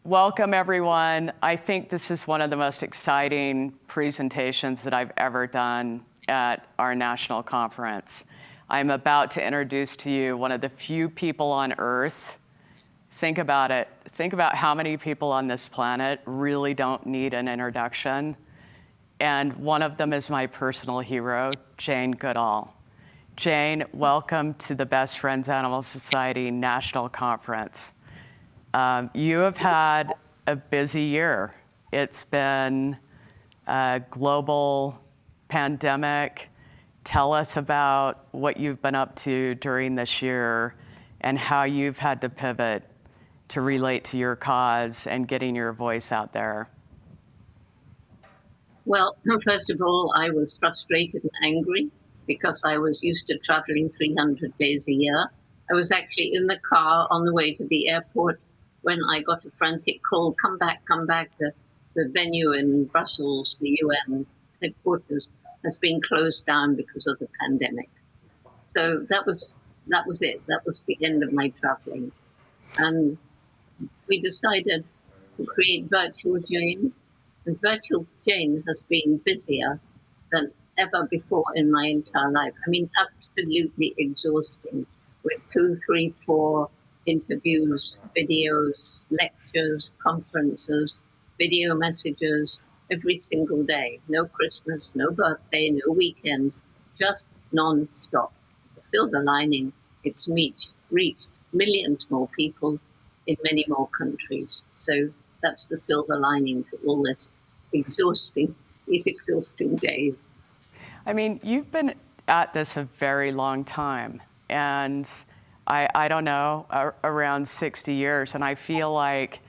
Welcome, everyone. I think this is one of the most exciting presentations that I've ever done at our national conference. I'm about to introduce to you one of the few people on Earth. Think about it. Think about how many people on this planet really don't need an introduction. And one of them is my personal hero, Jane Goodall. Jane, welcome to the Best Friends Animal Society National Conference. You have had a busy year. It's been a global pandemic. Tell us about what you've been up to during this year and how you've had to pivot to relate to your cause and getting your voice out there. Well, first of all, I was frustrated and angry because I was used to traveling 300 days a year. I was actually in the car on the way to the airport when I got a frantic call, come back. The venue in Brussels, the UN headquarters, has been closed down because of the pandemic. So that was it. That was the end of my traveling. And we decided to create Virtual Jane. And Virtual Jane has been busier than ever before in my entire life. I mean, absolutely exhausting with 2, 3, 4 interviews, videos, lectures, conferences, video messages every single day. No Christmas, no birthday, no weekends, just non-stop. The silver lining, it's reached millions more people in many more countries. So that's the silver lining to all these exhausting days. I mean, you've been at this a very long time, and I don't know, around 60 years, and I feel like,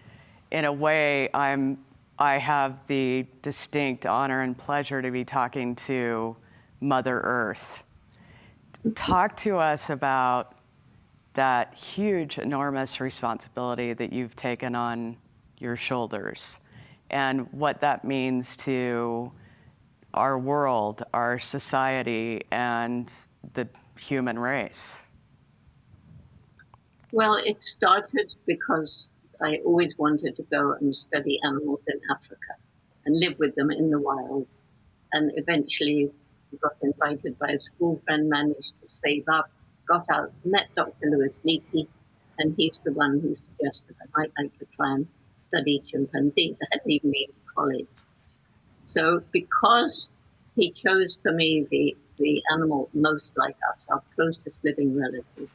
in a way, I have the distinct honor and pleasure to be talking to Mother Earth. Talk to us about that huge, enormous responsibility that you've taken on your shoulders and what that means to our world, our society, and the human race. Well, it started because I always wanted to go and study animals in Africa and live with them in the wild. And eventually got invited by a school friend, managed to save up, got out, met Dr. Louis Leakey, and he's the one who suggested I might like to try and study chimpanzees. I hadn't even been to college. So because he chose for me the animal most like us, our closest living relative,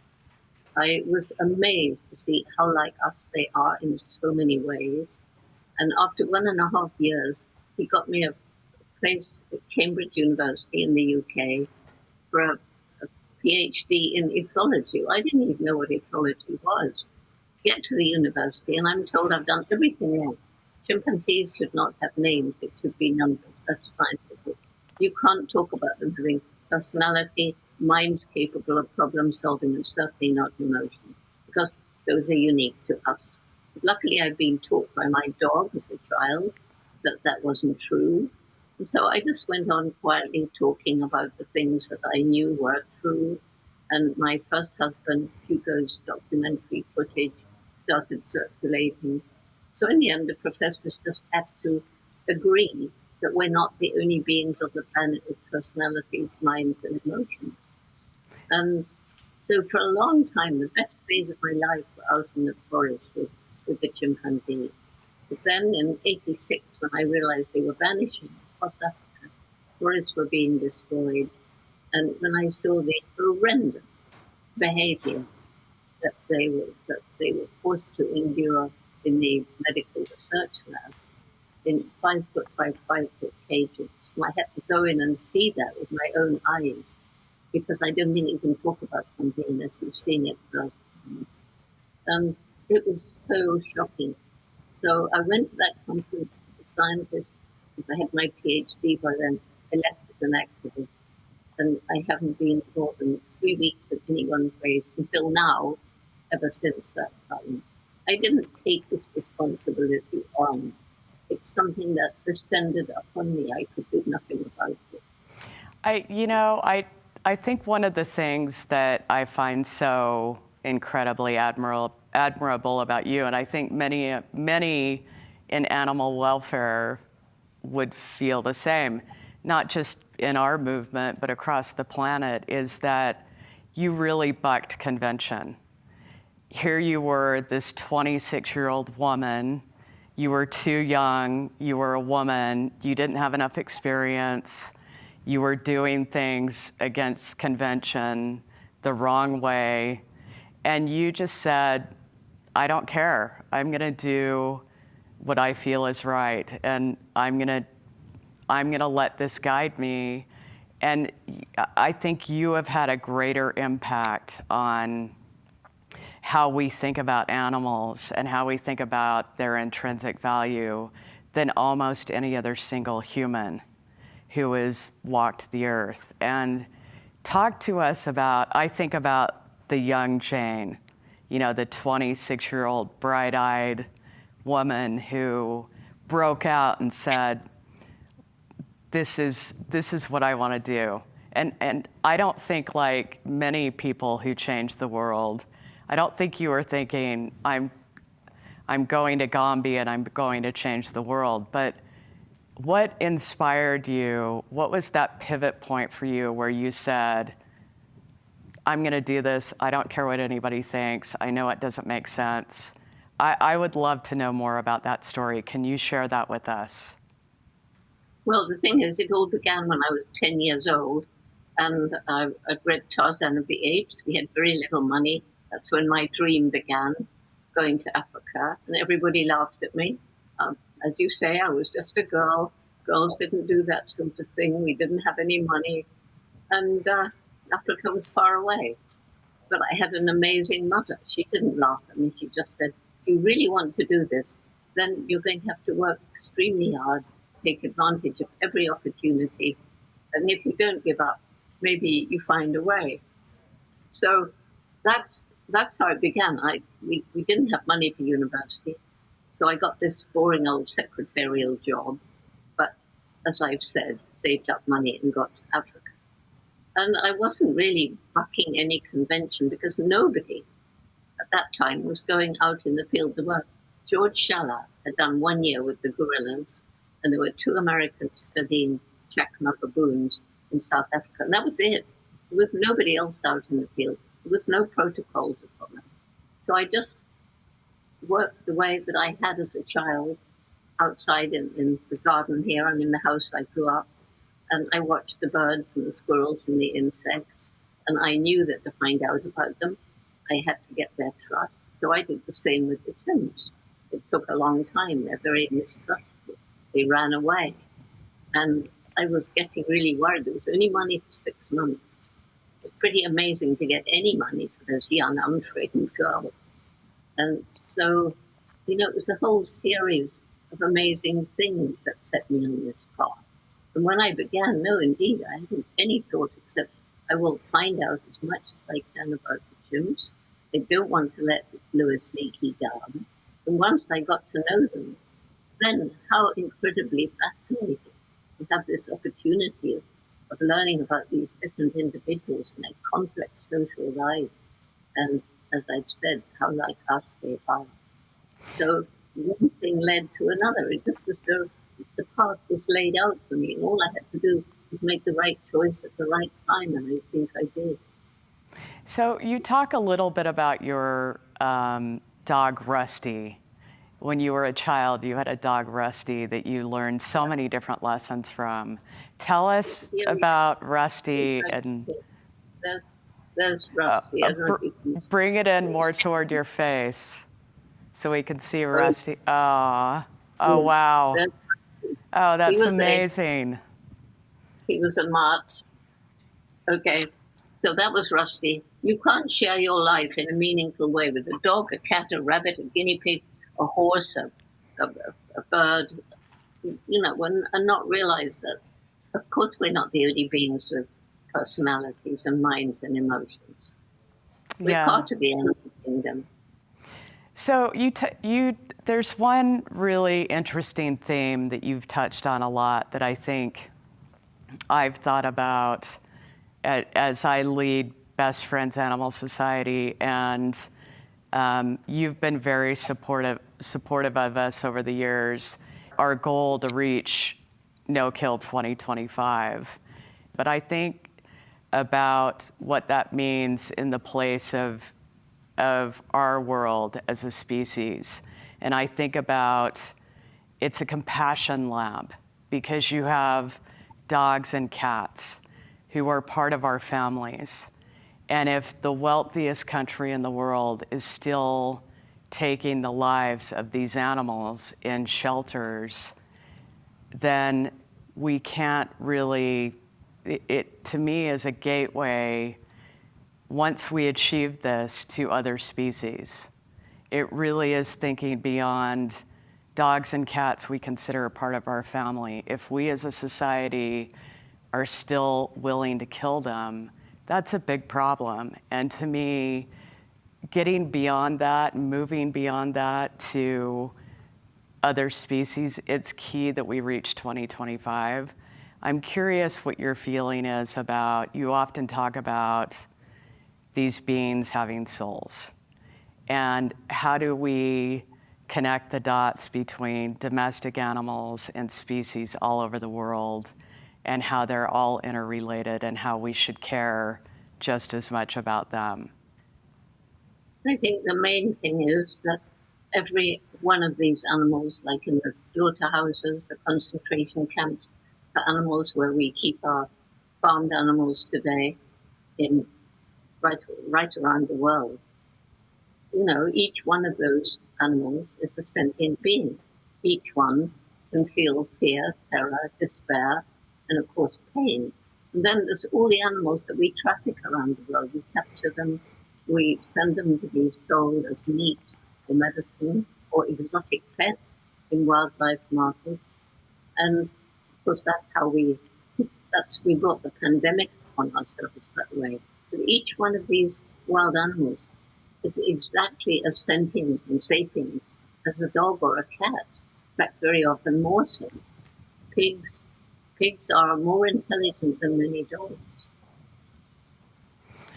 I was amazed to see how like us they are in so many ways. And after 1.5 years, he got me a place at Cambridge University in the UK for a Ph.D. in ethology. I didn't even know what ethology was. Get to the university and I'm told I've done everything wrong. Chimpanzees should not have names, it should be numbers. That's scientific. You can't talk about them having personality, minds capable of problem solving, and certainly not emotion, because those are unique to us. But luckily, I'd been taught by my dog as a child that that wasn't true. And so I just went on quietly talking about the things that I knew were true. And my first husband, Hugo's documentary footage, started circulating. So in the end, the professors just had to agree that we're not the only beings of the planet with personalities, minds, and emotions. And so for a long time, the best days of my life were out in the forest with the chimpanzees. But then in '86, when I realized they were vanishing across Africa, forests were being destroyed. And when I saw the horrendous behavior that they were forced to endure in the medical research labs, in 5-foot by 5-foot cages, I had to go in and see that with my own eyes, because I don't think you can talk about something unless you've seen it first. It was so shocking. So I went to that conference as a scientist, because I had my PhD by then. I left as an activist, and I haven't been more than 3 weeks at anyone's race until now, ever since that time. I didn't take this responsibility on. It's something that descended upon me. I could do nothing about it. I think one of the things that I find so incredibly admirable about you, and I think many in animal welfare would feel the same, not just in our movement, but across the planet, is that you really bucked convention. Here you were, this 26-year-old woman, you were too young, you were a woman, you didn't have enough experience, you were doing things against convention the wrong way, and you just said, I don't care. I'm gonna do what I feel is right, and I'm gonna let this guide me. And I think you have had a greater impact on how we think about animals and how we think about their intrinsic value than almost any other single human who has walked the earth. And talk to us about, I think about the young Jane, the 26-year-old bright-eyed woman who broke out and said, this is what I want to do. And I don't think, like many people who change the world, I don't think you were thinking, I'm going to Gombe and I'm going to change the world. But what inspired you? What was that pivot point for you where you said, I'm going to do this. I don't care what anybody thinks. I know it doesn't make sense. I would love to know more about that story. Can you share that with us? Well, the thing is, it all began when I was 10 years old, and I'd read Tarzan of the Apes. We had very little money. That's when my dream began, going to Africa, and everybody laughed at me. As you say, I was just a girl. Girls didn't do that sort of thing. We didn't have any money, and Africa was far away. But I had an amazing mother. She didn't laugh at me. She just said, if you really want to do this, then you're going to have to work extremely hard, take advantage of every opportunity. And if you don't give up, maybe you find a way. So that's how it began. We didn't have money for university. So I got this boring old secretarial job. But as I've said, saved up money and got to Africa. And I wasn't really bucking any convention because nobody at that time was going out in the field to work. George Schaller had done 1 year with the gorillas, and there were 2 Americans studying Chacma baboons in South Africa, and that was it. There was nobody else out in the field. There was no protocol to follow. So I just worked the way that I had as a child outside in the garden here. I'm in the house I grew up, and I watched the birds and the squirrels and the insects, and I knew that to find out about them, I had to get their trust. So I did the same with the chimps. It took a long time. They're very mistrustful. They ran away. And I was getting really worried. There was only money for 6 months. It's pretty amazing to get any money for those young, untrained girls. And so, it was a whole series of amazing things that set me on this path. And when I began, no, indeed, I hadn't any thought except I will find out as much as I can about the chimps. I don't want to let Louis Leakey down. And once I got to know them, then how incredibly fascinating to have this opportunity of learning about these different individuals and their complex social lives. And as I've said, how like us they are. So one thing led to another. It just as though the path was laid out for me, and all I had to do was make the right choice at the right time, and I think I did. So you talk a little bit about your dog Rusty. When you were a child, you had a dog Rusty that you learned so many different lessons from. Tell us about Rusty and. There's Rusty. Bring it in more toward your face, so we can see Rusty. Oh wow! Oh, that's amazing. He was a mutt. Okay, so that was Rusty. You can't share your life in a meaningful way with a dog, a cat, a rabbit, a guinea pig, a horse, a bird, and not realize that, of course, we're not the only beings with personalities and minds and emotions. We're part of the animal kingdom. So there's one really interesting theme that you've touched on a lot that I think I've thought about as I lead Best Friends Animal Society, and You've been very supportive of us over the years. Our goal to reach no-kill 2025. But I think about what that means in the place of our world as a species. And I think about it's a compassion lab because you have dogs and cats who are part of our families. And if the wealthiest country in the world is still taking the lives of these animals in shelters, then we can't really, it to me is a gateway once we achieve this to other species. It really is thinking beyond dogs and cats we consider a part of our family. If we as a society are still willing to kill them, that's a big problem. And to me, getting beyond that, moving beyond that to other species, it's key that we reach 2025. I'm curious what your feeling is about, you often talk about these beings having souls. And how do we connect the dots between domestic animals and species all over the world, and how they're all interrelated and how we should care just as much about them? I think the main thing is that every one of these animals, like in the slaughterhouses, the concentration camps for animals where we keep our farmed animals today in right around the world, each one of those animals is a sentient being. Each one can feel fear, terror, despair, and of course pain. And then there's all the animals that we traffic around the world. We capture them, we send them to be sold as meat or medicine or exotic pets in wildlife markets. And of course that's how we brought the pandemic on ourselves that way. But each one of these wild animals is exactly as sentient and sapient as a dog or a cat. In fact, very often more so. Pigs are more intelligent than many dogs.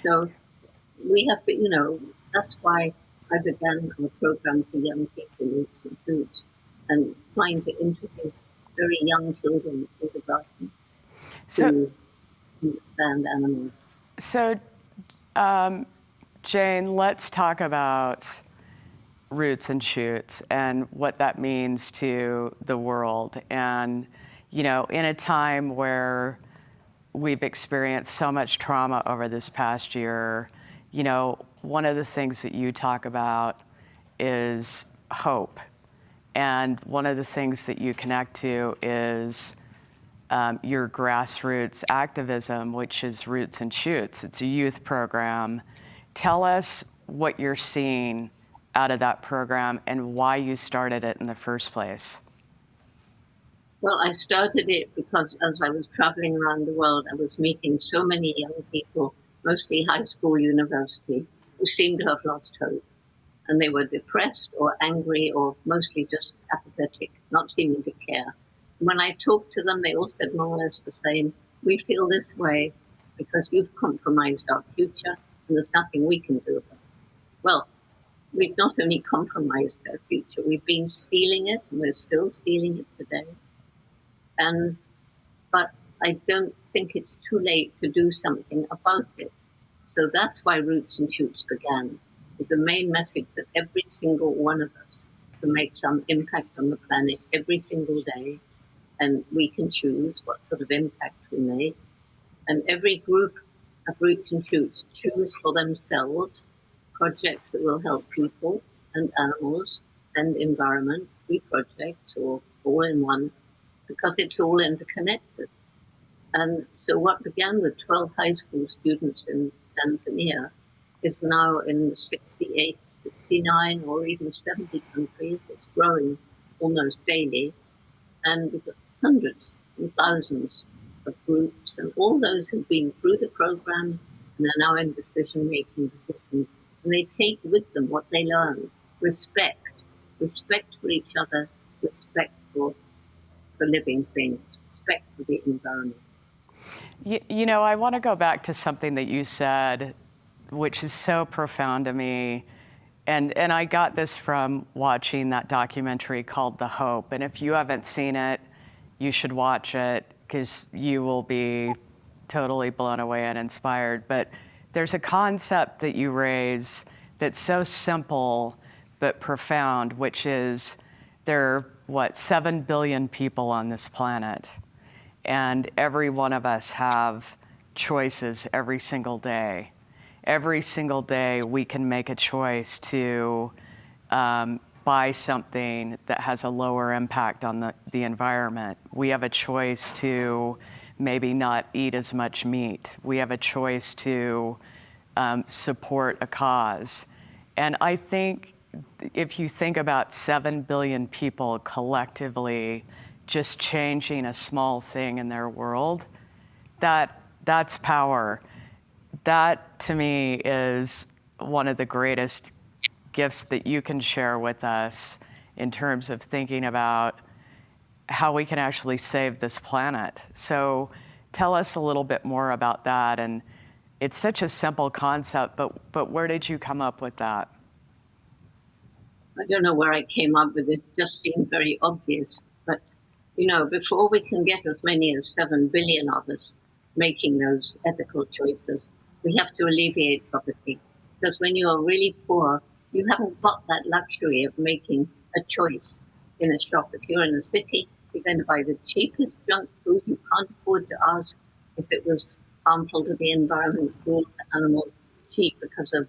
So we have to, that's why I began a program for young people, Roots and Foods, and trying to introduce very young children to the garden to understand animals. So, Jane, let's talk about Roots and Shoots and what that means to the world. And, in a time where we've experienced so much trauma over this past year, one of the things that you talk about is hope. And one of the things that you connect to is your grassroots activism, which is Roots and Shoots. It's a youth program. Tell us what you're seeing out of that program and why you started it in the first place. Well, I started it because as I was traveling around the world, I was meeting so many young people, mostly high school, university, who seemed to have lost hope. And they were depressed or angry or mostly just apathetic, not seeming to care. When I talked to them, they all said more or less the same. We feel this way because you've compromised our future and there's nothing we can do about it. Well, we've not only compromised their future, we've been stealing it and we're still stealing it today. But I don't think it's too late to do something about it. So that's why Roots and Shoots began, with the main message that every single one of us can make some impact on the planet every single day, and we can choose what sort of impact we make. And every group of Roots and Shoots choose for themselves projects that will help people and animals and environment, 3 projects or all in one, because it's all interconnected. And so what began with 12 high school students in Tanzania is now in 68, 69, or even 70 countries. It's growing almost daily. And we've got hundreds and thousands of groups, and all those who've been through the program and are now in decision-making positions. And they take with them what they learn: respect for each other, respect for living things, respect for the environment. I want to go back to something that you said, which is so profound to me. And I got this from watching that documentary called The Hope. And if you haven't seen it, you should watch it because you will be totally blown away and inspired. But there's a concept that you raise that's so simple but profound, which is there are, 7 billion people on this planet. And every one of us have choices every single day. Every single day we can make a choice to buy something that has a lower impact on the environment. We have a choice to maybe not eat as much meat. We have a choice to support a cause. And I think if you think about 7 billion people collectively just changing a small thing in their world, that's power. That, to me, is one of the greatest gifts that you can share with us in terms of thinking about how we can actually save this planet. So tell us a little bit more about that. And it's such a simple concept, but where did you come up with that? I don't know where I came up with it. It just seemed very obvious. But, before we can get as many as 7 billion of us making those ethical choices, we have to alleviate poverty. Because when you are really poor, you haven't got that luxury of making a choice in a shop. If you're in a city, you're going to buy the cheapest junk food. You can't afford to ask if it was harmful to the environment, cruel to animals, cheap because of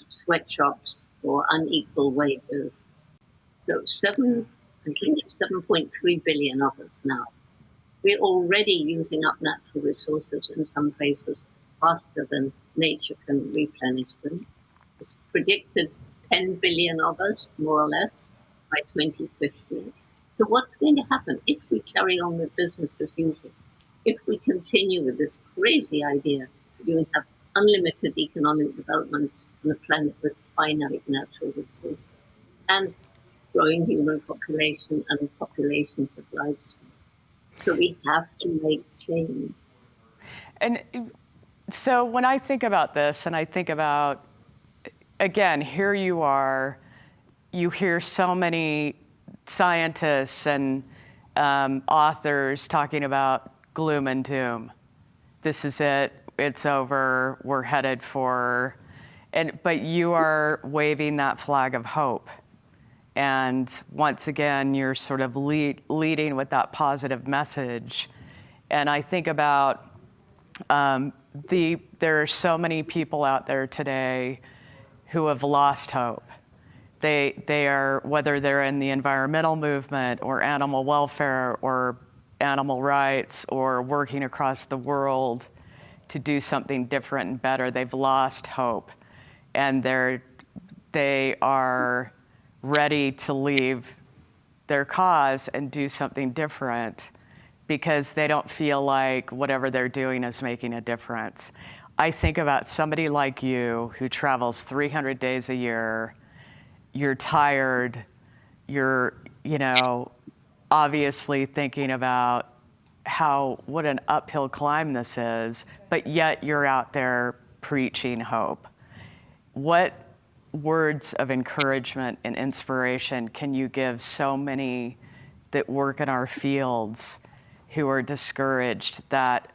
sweatshops or unequal wages. So I think it's 7.3 billion of us now. We're already using up natural resources in some places faster than nature can replenish them. It's predicted 10 billion of us, more or less, by 2050. So what's going to happen if we carry on with business as usual? If we continue with this crazy idea that you have unlimited economic development on a planet with finite natural resources and growing human population and populations of livestock. So we have to make change. And so when I think about this, and I think about, again, here you are, you hear so many scientists and authors talking about gloom and doom. This is it, it's over, we're headed for, but you are waving that flag of hope. And once again, you're sort of leading with that positive message. And I think about there are so many people out there today who have lost hope. They are, whether they're in the environmental movement or animal welfare or animal rights or working across the world to do something different and better, they've lost hope. And they are ready to leave their cause and do something different because they don't feel like whatever they're doing is making a difference. I think about somebody like you who travels 300 days a year. You're tired. You're, obviously thinking about what an uphill climb this is, but yet you're out there preaching hope. What words of encouragement and inspiration can you give so many that work in our fields who are discouraged, that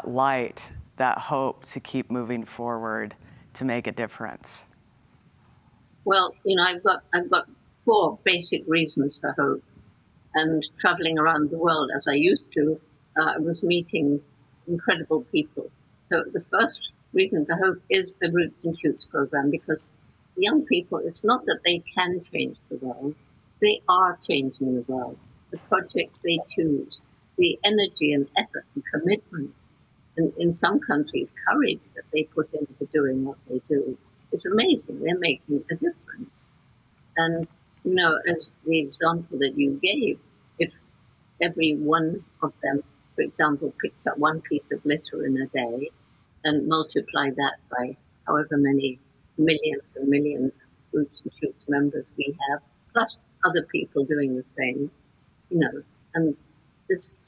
light, that hope to keep moving forward to make a difference? Well, I've got 4 basic reasons for hope. And traveling around the world as I used to, I was meeting incredible people. So the first reason for hope is the Roots and Shoots program, because young people, it's not that they can change the world, they are changing the world. The projects they choose, the energy and effort and commitment, and in some countries, courage that they put into doing what they do, is amazing. They're making a difference. And, as the example that you gave, if every one of them, for example, picks up one piece of litter in a day and multiply that by however many millions and millions of Roots and Shoots members we have, plus other people doing the same, and this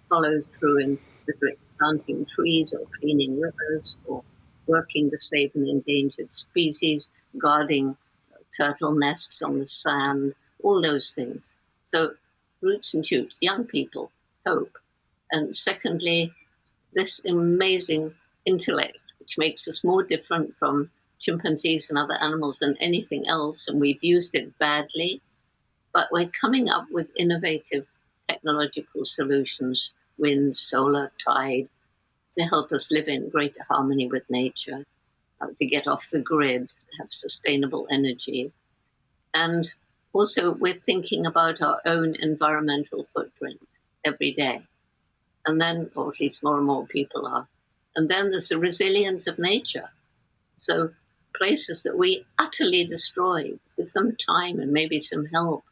follows through in whether it's planting trees or cleaning rivers or working to save an endangered species, guarding turtle nests on the sand, all those things. So roots and shoots, young people, hope. And secondly, this amazing intellect, which makes us more different from chimpanzees and other animals than anything else, and we've used it badly, but we're coming up with innovative technological solutions, wind, solar, tide, to help us live in greater harmony with nature, to get off the grid, have sustainable energy. And also, we're thinking about our own environmental footprint every day. And then, or at least more and more people are. And then there's the resilience of nature. So places that we utterly destroy, give them time and maybe some help,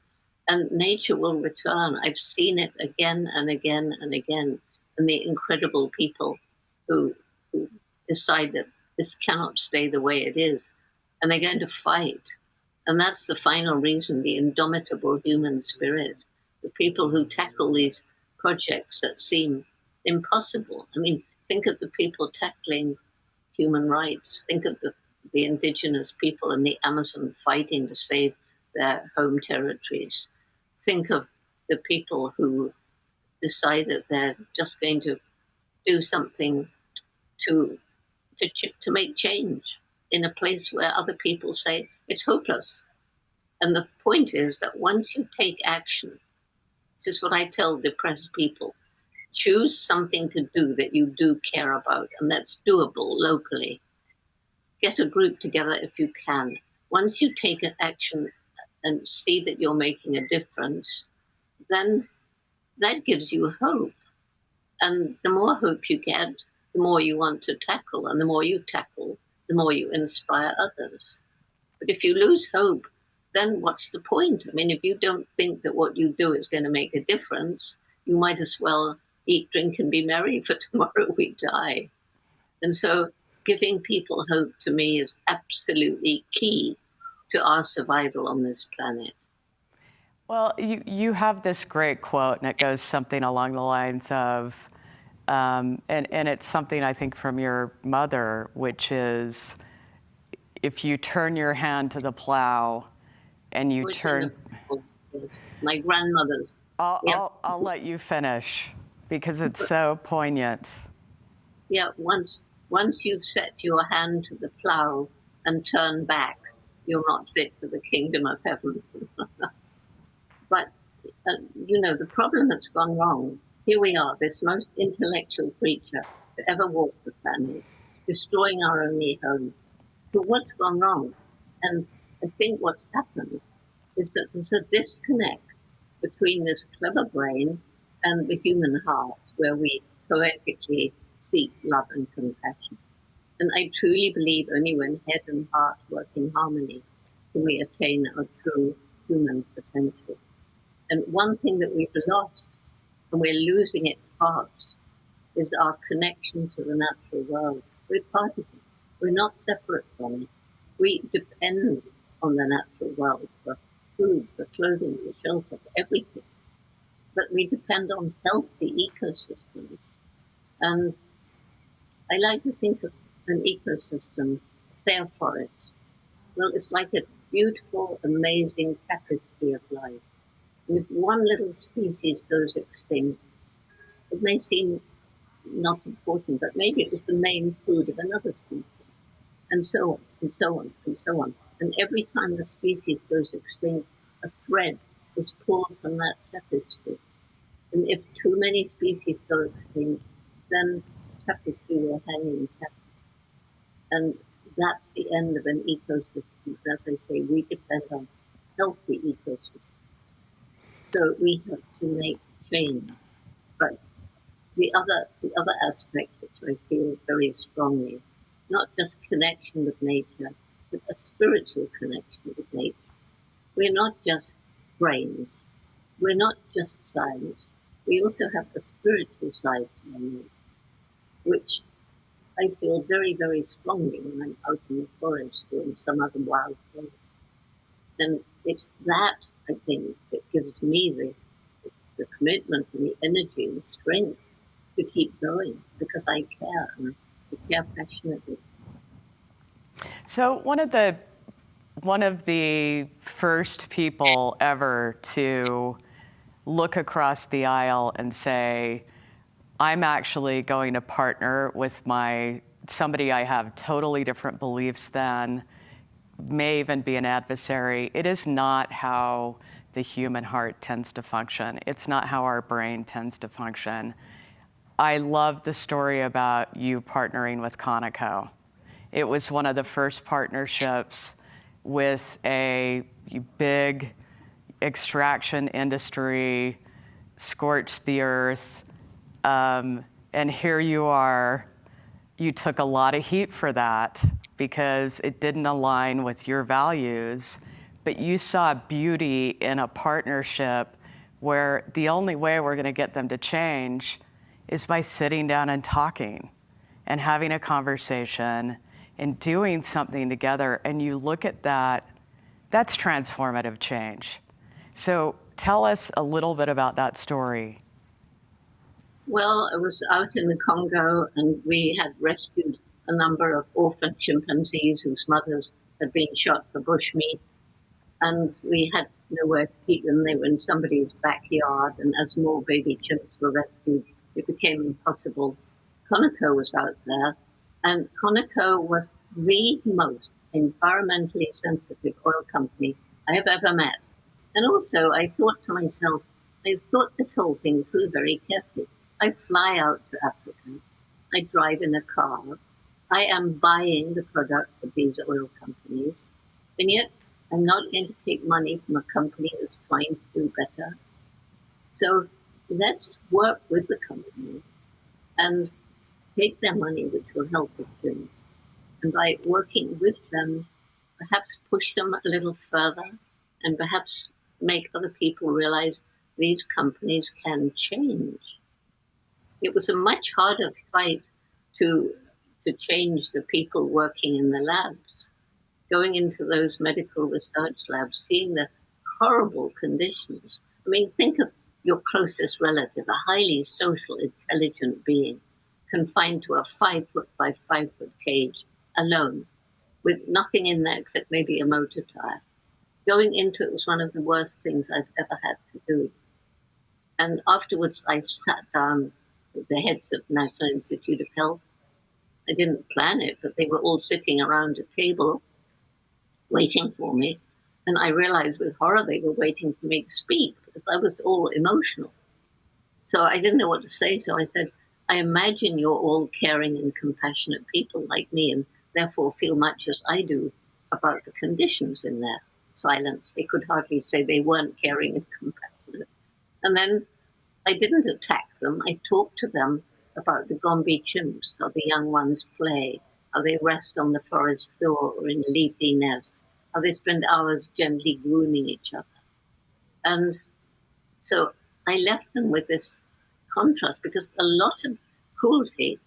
and nature will return. I've seen it again and again and again. And the incredible people who decide that this cannot stay the way it is, and they're going to fight. And that's the final reason, the indomitable human spirit, the people who tackle these projects that seem impossible. I mean, think of the people tackling human rights. Think of the indigenous people in the Amazon fighting to save their home territories. Think of the people who decide that they're just going to do something to make change in a place where other people say it's hopeless. And the point is that once you take action, this is what I tell depressed people, choose something to do that you do care about and that's doable locally. Get a group together if you can. Once you take an action and see that you're making a difference, then that gives you hope. And the more hope you get, the more you want to tackle. And the more you tackle, the more you inspire others. But if you lose hope, then what's the point? I mean, if you don't think that what you do is going to make a difference, you might as well eat, drink, and be merry, for tomorrow we die. And so giving people hope to me is absolutely key to our survival on this planet. Well, you have this great quote, and it goes something along the lines of, and it's something I think from your mother, which is, if you turn your hand to the plow and you turn... My grandmother's. I'll let you finish because it's so poignant. Yeah, once you've set your hand to the plow and turn back, you're not fit for the kingdom of heaven. But, the problem that's gone wrong, here we are, this most intellectual creature to ever walk the planet, destroying our only home. But what's gone wrong? And I think what's happened is that there's a disconnect between this clever brain and the human heart, where we poetically seek love and compassion. And I truly believe only when head and heart work in harmony can we attain our true human potential. And one thing that we've lost, and we're losing it fast, is our connection to the natural world. We're part of it. We're not separate from it. We depend on the natural world for food, for clothing, for shelter, for everything. But we depend on healthy ecosystems. And I like to think of an ecosystem, say a forest. Well, it's like a beautiful, amazing tapestry of life. And if one little species goes extinct, it may seem not important, but maybe it was the main food of another species, and so on, and so on, and so on. And every time the species goes extinct, a thread is pulled from that tapestry. And if too many species go extinct, then the tapestry will hang intact. And that's the end of an ecosystem. As I say, we depend on healthy ecosystems. So we have to make change. But the other aspect, which I feel very strongly, not just connection with nature, but a spiritual connection with nature. We're not just brains. We're not just science. We also have a spiritual side to our nature, which I feel very, very strongly when I'm out in the forest or in some other wild place. And it's that, I think, that gives me the commitment and the energy and the strength to keep going, because I care, and I care passionately. So one of the one of the first people ever to look across the aisle and say, I'm actually going to partner with somebody I have totally different beliefs than, may even be an adversary. It is not how the human heart tends to function. It's not how our brain tends to function. I love the story about you partnering with Conoco. It was one of the first partnerships with a big extraction industry, scorched the earth, and here you are. You took a lot of heat for that because it didn't align with your values, but you saw beauty in a partnership where the only way we're going to get them to change is by sitting down and talking and having a conversation and doing something together. And you look at that, that's transformative change. So tell us a little bit about that story. Well, I was out in the Congo and we had rescued a number of orphan chimpanzees whose mothers had been shot for bushmeat. And we had nowhere to keep them. They were in somebody's backyard. And as more baby chimps were rescued, it became impossible. Conoco was out there. And Conoco was the most environmentally sensitive oil company I have ever met. And also, I thought to myself, I thought this whole thing through very carefully. I fly out to Africa. I drive in a car. I am buying the products of these oil companies. And yet, I'm not going to take money from a company that's trying to do better. So let's work with the company and take their money, which will help with things. And by working with them, perhaps push them a little further and perhaps make other people realize these companies can change. It was a much harder fight to change the people working in the labs. Going into those medical research labs, seeing the horrible conditions. I mean, think of your closest relative, a highly social, intelligent being, confined to a 5 foot by 5 foot cage, alone, with nothing in there except maybe a motor tire. Going into it was one of the worst things I've ever had to do. And afterwards, I sat down with the heads of National Institute of Health. I didn't plan it, but they were all sitting around a table waiting for me. And I realized with horror they were waiting for me to speak because I was all emotional. So I didn't know what to say. So I said, I imagine you're all caring and compassionate people like me and therefore feel much as I do about the conditions in their silence. They could hardly say they weren't caring and compassionate. And then I didn't attack them. I talked to them about the Gombe chimps, how the young ones play, how they rest on the forest floor or in leafy nests, how they spend hours gently grooming each other. And so I left them with this contrast because a lot of cruelty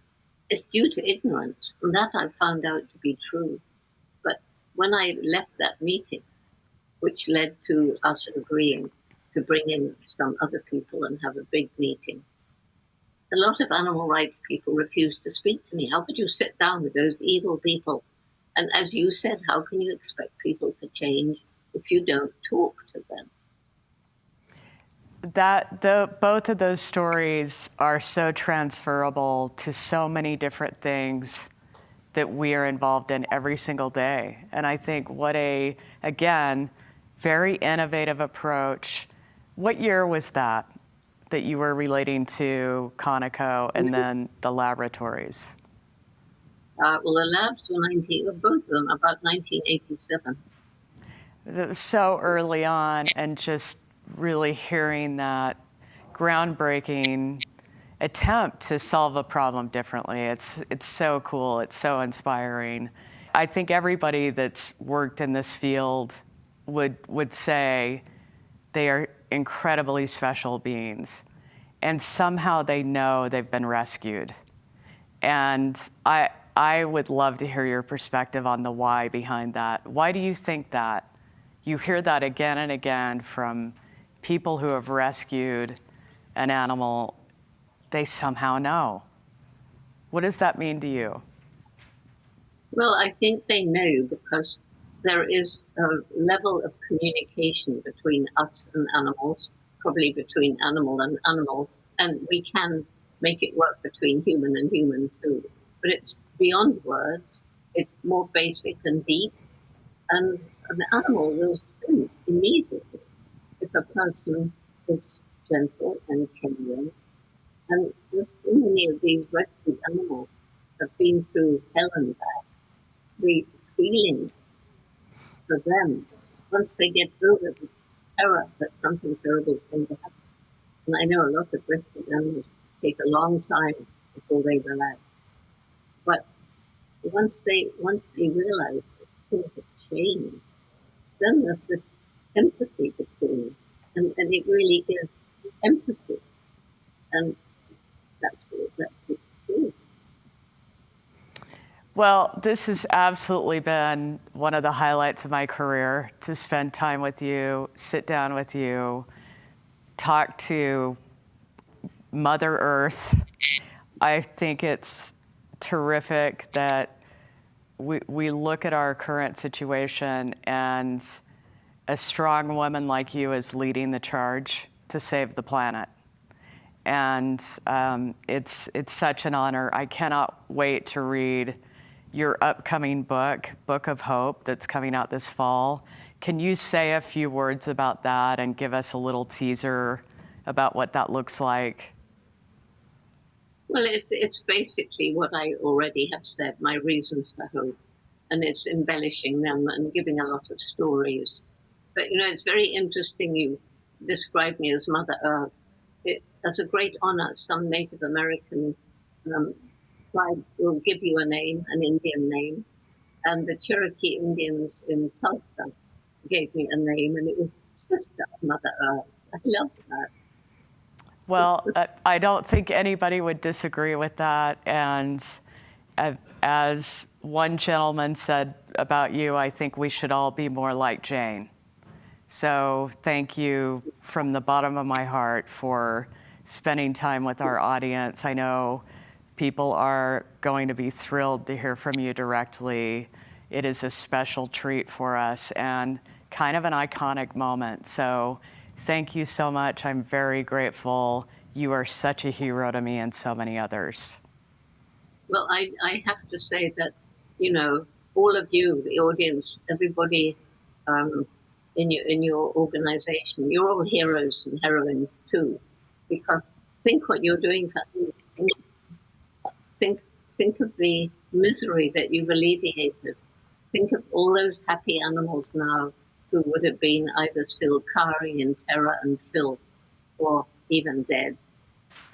is due to ignorance, and that I found out to be true. But when I left that meeting, which led to us agreeing to bring in some other people and have a big meeting, a lot of animal rights people refused to speak to me. How could you sit down with those evil people? And as you said, how can you expect people to change if you don't talk to them? Both of those stories are so transferable to so many different things that we are involved in every single day. And I think what again, very innovative approach. What year was that you were relating to Conoco and then the laboratories? Well, the labs were both of them, about 1987. It was so early on, and just really hearing that groundbreaking attempt to solve a problem differently. It's so cool. It's so inspiring. I think everybody that's worked in this field would say they are incredibly special beings, and somehow they know they've been rescued. And I would love to hear your perspective on the why behind that. Why do you think that? You hear that again and again from people who have rescued an animal. They somehow know. What does that mean to you? Well, I think they know because there is a level of communication between us and animals, probably between animal and animal, and we can make it work between human and human too. But it's beyond words, it's more basic and deep, and an animal will sense immediately if a person is gentle and caring. And there's so many of these rescued animals have been through hell and back. The feeling for them, once they get over this terror that something terrible is going to happen. And I know a lot of rescued animals take a long time before they relax. But once they realize that things have changed, then there's this empathy between them. And it really is empathy. And that's true. Well, this has absolutely been one of the highlights of my career, to spend time with you, sit down with you, talk to Mother Earth. I think it's terrific that we look at our current situation, and a strong woman like you is leading the charge to save the planet. And it's such an honor. I cannot wait to read your upcoming book, Book of Hope, that's coming out this fall. Can you say a few words about that and give us a little teaser about what that looks like? Well, it's basically what I already have said, my reasons for hope. And it's embellishing them and giving a lot of stories. But, it's very interesting you describe me as Mother Earth. As a great honor, some Native American tribe will give you a name, an Indian name. And the Cherokee Indians in Tulsa gave me a name, and it was Sister Mother Earth. I love that. Well, I don't think anybody would disagree with that. And as one gentleman said about you, I think we should all be more like Jane. So thank you from the bottom of my heart for spending time with our audience. I know people are going to be thrilled to hear from you directly. It is a special treat for us and kind of an iconic moment. So thank you so much. I'm very grateful. You are such a hero to me and so many others. Well, I have to say that, all of you, the audience, everybody in your organization, you're all heroes and heroines too, because think what you're doing for others. Think of the misery that you've alleviated. Think of all those happy animals now who would have been either still cowering in terror and filth or even dead.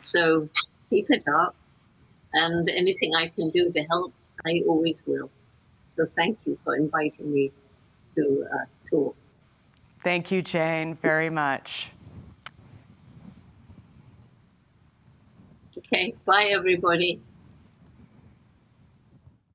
So keep it up, and anything I can do to help, I always will. So thank you for inviting me to talk. Thank you, Jane, very much. Okay, bye everybody.